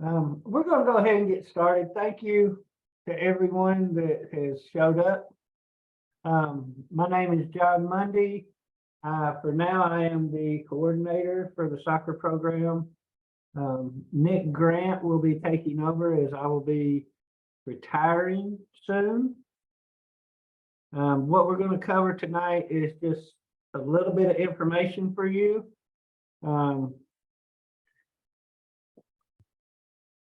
We're going to go ahead and get started. Thank you to everyone that has showed up. My name is John Mundy. For now, I am the coordinator for the soccer program. Nick Grant will be taking over as I will be retiring soon. What we're going to cover tonight is just a little bit of information for you.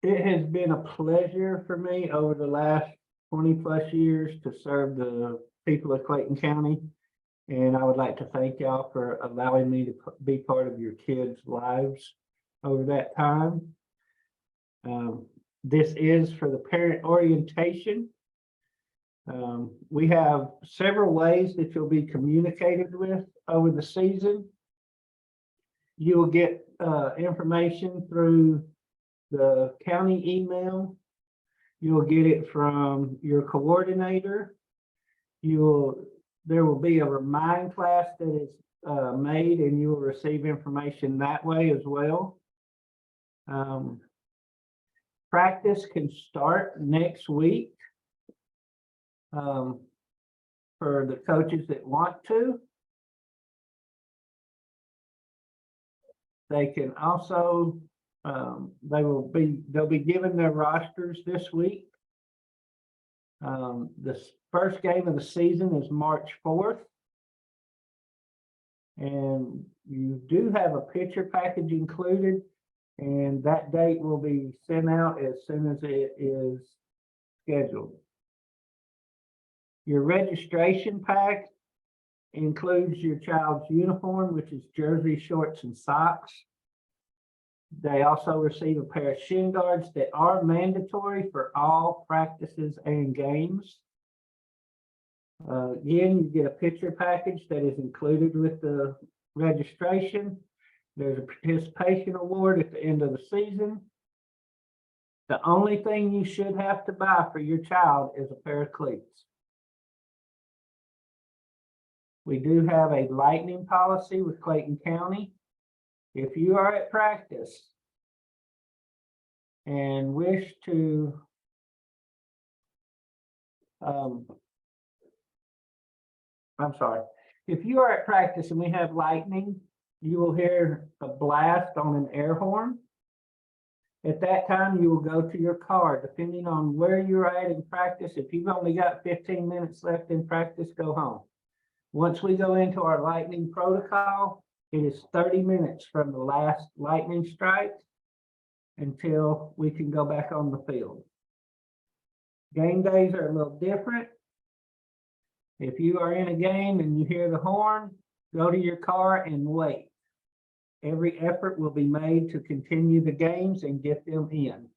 It has been a pleasure for me over the last 20 plus years to serve the people of Clayton County. And I would like to thank y'all for allowing me to be part of your kids' lives over that time. This is for the parent orientation. We have several ways that you'll be communicated with over the season. You will get information through the county email. You'll get it from your coordinator. There will be a remind class that is made, and you will receive information that way as well. Practice can start next week for the coaches that want to. They can also they'll be given their rosters this week. The first game of the season is March 4th. And you do have a picture package included, and that date will be sent out as soon as it is scheduled. Your registration pack includes your child's uniform, which is jersey, shorts, and socks. They also receive a pair of shin guards that are mandatory for all practices and games. Again, you get a picture package that is included with the registration. There's a participation award at the end of the season. The only thing you should have to buy for your child is a pair of cleats. We do have a lightning policy with Clayton County. If you are at practice and wish to if you are at practice and we have lightning, you will hear a blast on an air horn. At that time, you will go to your car, depending on where you're at in practice. If you've only got 15 minutes left in practice, go home. Once we go into our lightning protocol, it is 30 minutes from the last lightning strike until we can go back on the field. Game days are a little different. If you are in a game and you hear the horn, go to your car and wait. Every effort will be made to continue the games and get them in.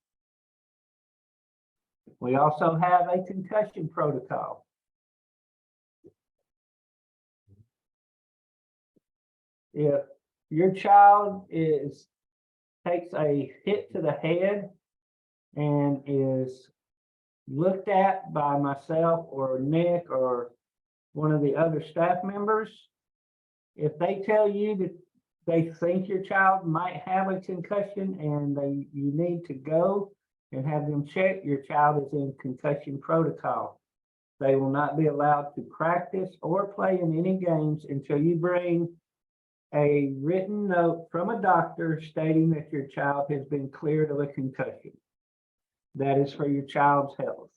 We also have a concussion protocol. If your child takes a hit to the head and is looked at by myself or Nick or one of the other staff members, if they tell you that they think your child might have a concussion and you need to go and have them checked, your child is in concussion protocol. They will not be allowed to practice or play in any games until you bring a written note from a doctor stating that your child has been cleared of a concussion. That is for your child's health.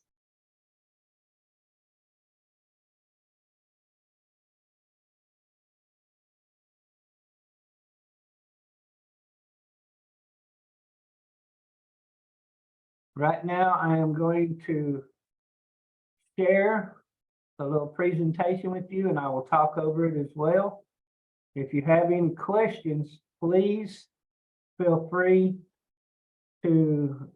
Right now, I am going to share a little presentation with you, and I will talk over it as well. If you have any questions, please feel free to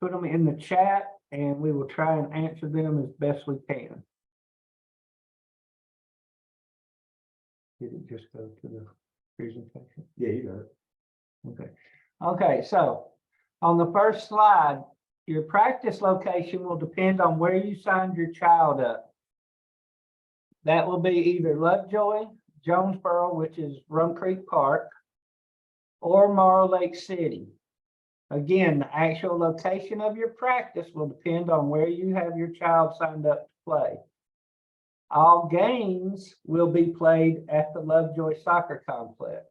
put them in the chat, and we will try and answer them as best we can. Did it just go to the presentation? Yeah, you got it. Okay. Okay, so on the first slide, your practice location will depend on where you signed your child up. That will be either Lovejoy, Jonesboro, which is Rum Creek Park, or Morrow Lake City. Again, the actual location of your practice will depend on where you have your child signed up to play. All games will be played at the Lovejoy Soccer Complex.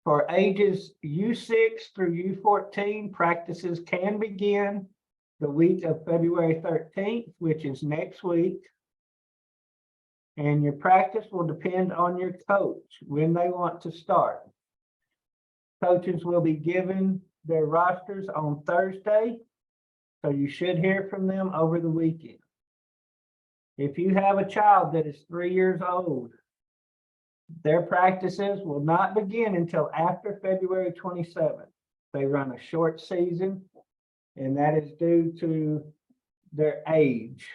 For ages U6 through U14, practices can begin the week of February 13th, which is next week. And your practice will depend on your coach when they want to start. Coaches will be given their rosters on Thursday, so you should hear from them over the weekend. If you have a child that is 3 years old, their practices will not begin until after February 27th. They run a short season, and that is due to their age.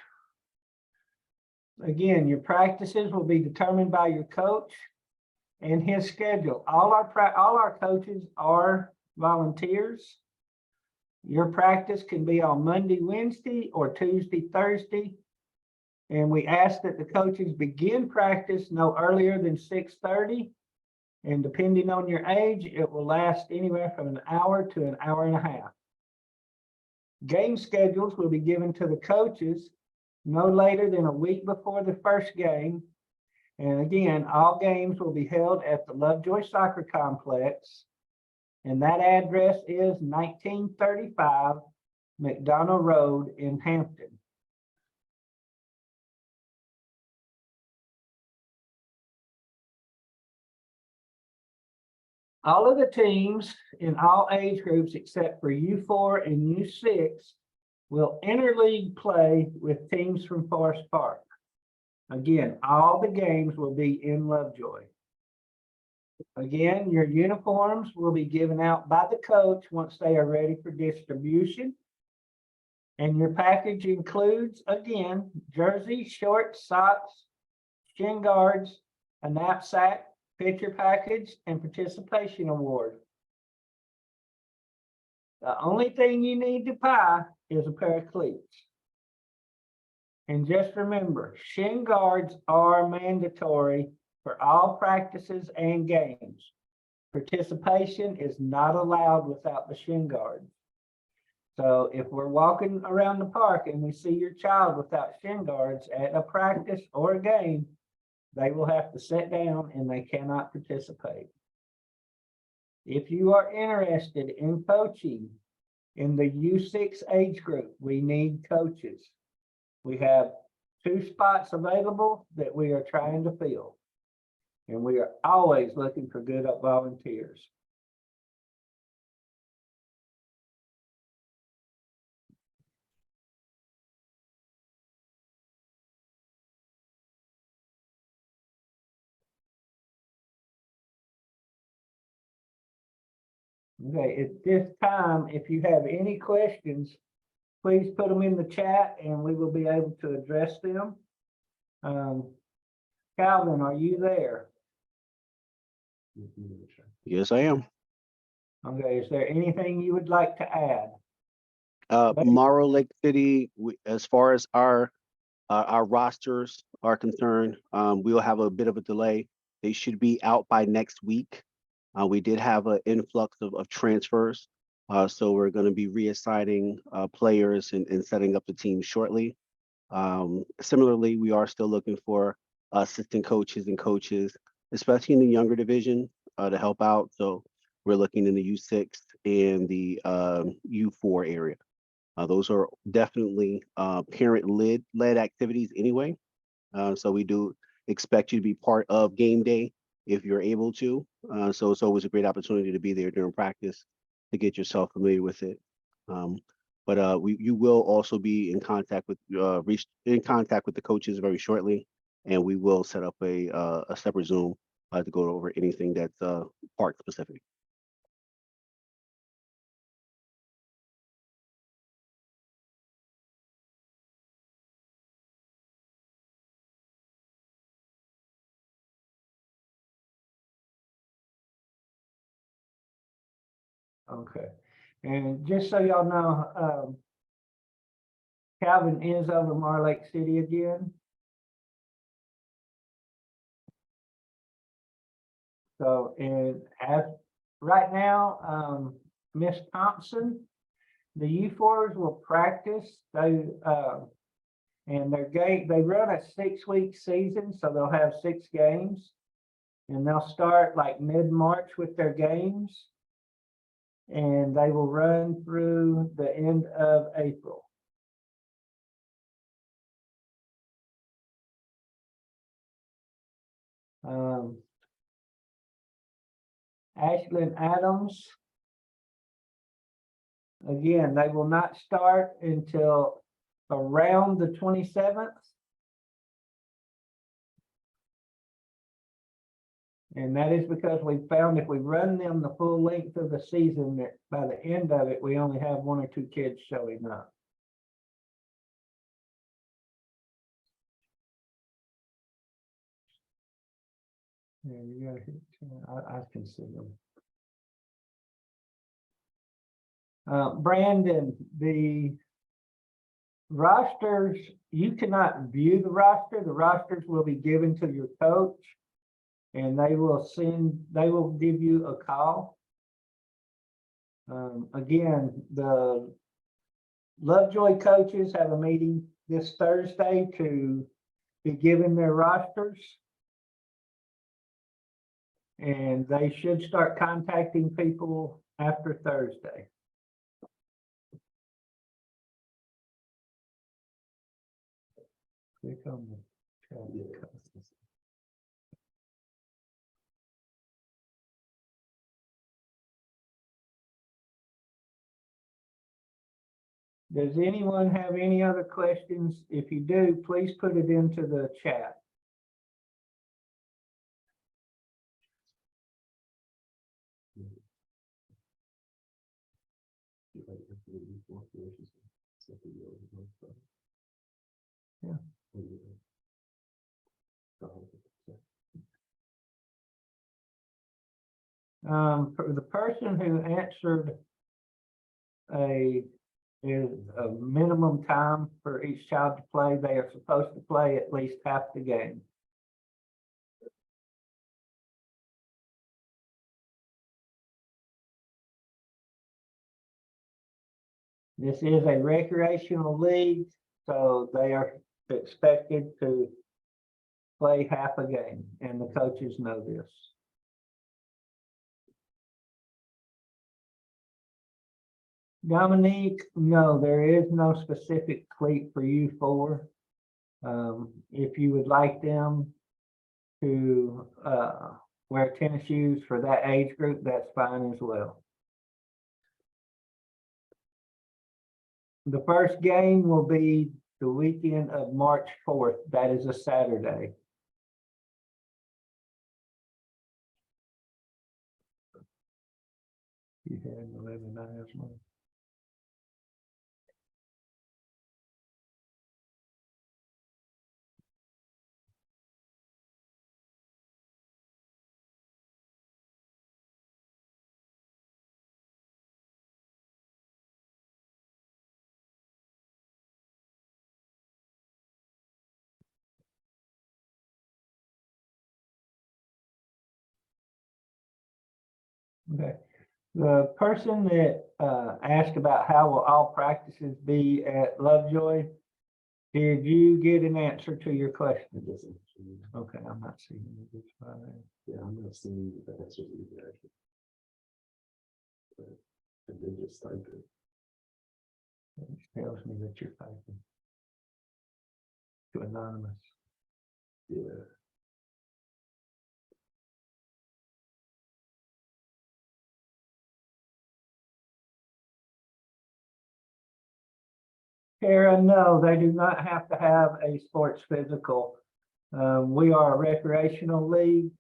Again, your practices will be determined by your coach and his schedule. All our coaches are volunteers. Your practice can be on Monday, Wednesday, or Tuesday, Thursday. And we ask that the coaches begin practice no earlier than 6:30. And depending on your age, it will last anywhere from an hour to an hour and a half. Game schedules will be given to the coaches no later than a week before the first game. And again, all games will be held at the Lovejoy Soccer Complex. And that address is 1935 McDonald Road in Hampton. All of the teams in all age groups except for U4 and U6 will interleague play with teams from Forest Park. Again, all the games will be in Lovejoy. Again, your uniforms will be given out by the coach once they are ready for distribution. And your package includes, again, jersey, shorts, socks, shin guards, a knapsack, picture package, and participation award. The only thing you need to buy is a pair of cleats. And just remember, shin guards are mandatory for all practices and games. Participation is not allowed without the shin guards. So if we're walking around the park and we see your child without shin guards at a practice or a game, they will have to sit down and they cannot participate. If you are interested in coaching in the U6 age group, we need coaches. We have 2 spots available that we are trying to fill. And we are always looking for good volunteers. Okay, at this time, if you have any questions, please put them in the chat and we will be able to address them. Calvin, are you there? Yes, I am. Okay, is there anything you would like to add? Morrow Lake City, as far as our rosters are concerned, we'll have a bit of a delay. They should be out by next week. We did have an influx of transfers, so we're going to be reassigning players and setting up the team shortly. Similarly, we are still looking for assistant coaches and coaches, especially in the younger division, to help out. So we're looking in the U6 and the U4 area. Those are definitely parent-led activities anyway. So we do expect you to be part of game day if you're able to. So it's always a great opportunity to be there during practice to get yourself familiar with it. But you will also be in contact with the coaches very shortly, and we will set up a separate Zoom to go over anything that's park specific. Okay, and just so y'all know, Calvin is over Morrow Lake City again. So, and right now, Miss Thompson, the U4s will practice, and they run a 6-week season, so they'll have 6 games. And they'll start like mid-March with their games. And they will run through the end of April. Ashlyn Adams. Again, they will not start until around the 27th. And that is because we found if we run them the full length of the season, that by the end of it, we only have 1 or 2 kids showing up. Yeah, you gotta hit, I can see them. Brandon, the rosters, you cannot view the roster. The rosters will be given to your coach. And they will give you a call. Again, the Lovejoy coaches have a meeting this Thursday to be given their rosters. And they should start contacting people after Thursday. Click on the chat. Does anyone have any other questions? If you do, please put it into the chat. Yeah. For the person who answered is a minimum time for each child to play, they are supposed to play at least half the game. This is a recreational league, so they are expected to play half a game, and the coaches know this. Dominique, no, there is no specific cleat for U4. If you would like them to wear tennis shoes for that age group, that's fine as well. The first game will be the weekend of March 4th. That is a Saturday. You had 11 hours more. Okay. The person that asked about how will all practices be at Lovejoy, did you get an answer to your question? Okay, I'm not seeing it. Yeah, I'm not seeing the answer either. And then just type it. It tells me that you're typing to anonymous. Yeah. Kara, no, they do not have to have a sports physical. We are a recreational league.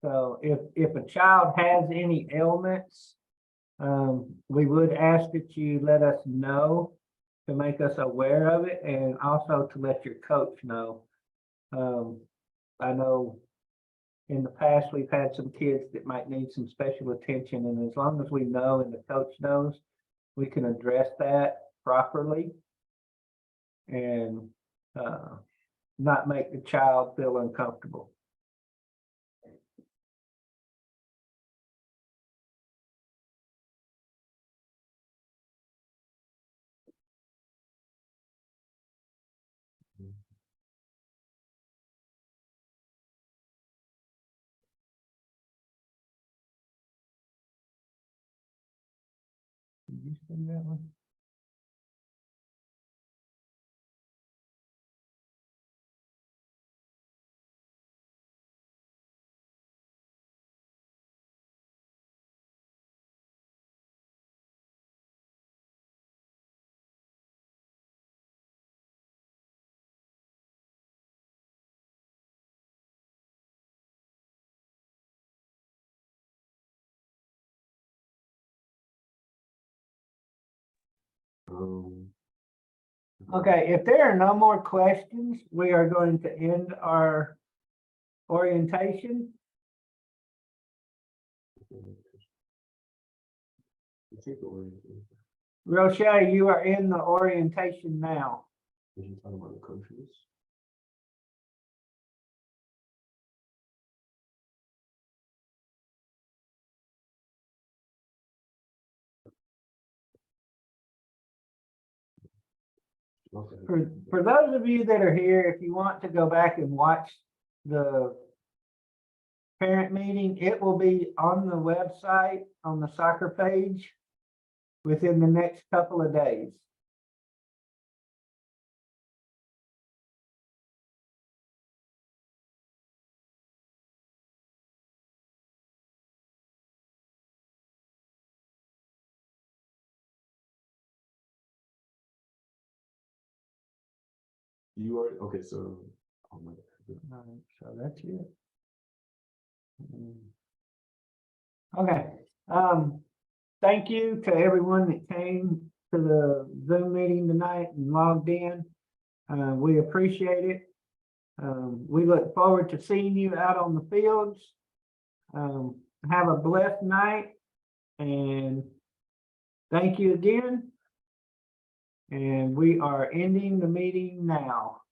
So if a child has any ailments, we would ask that you let us know to make us aware of it, and also to let your coach know. I know in the past, we've had some kids that might need some special attention, and as long as we know and the coach knows, we can address that properly and not make the child feel uncomfortable. you see that one? Um, Okay, if there are no more questions, we are going to end our orientation. I think the orientation, Rochelle, you are in the orientation now. is you talking about the coaches? Okay. For those of you that are here, if you want to go back and watch the parent meeting, it will be on the website, on the soccer page within the next couple of days. You are, okay, so, oh my God. So that's it. Okay, thank you to everyone that came to the Zoom meeting tonight and logged in. We appreciate it. We look forward to seeing you out on the fields. Have a blessed night and thank you again. And we are ending the meeting now.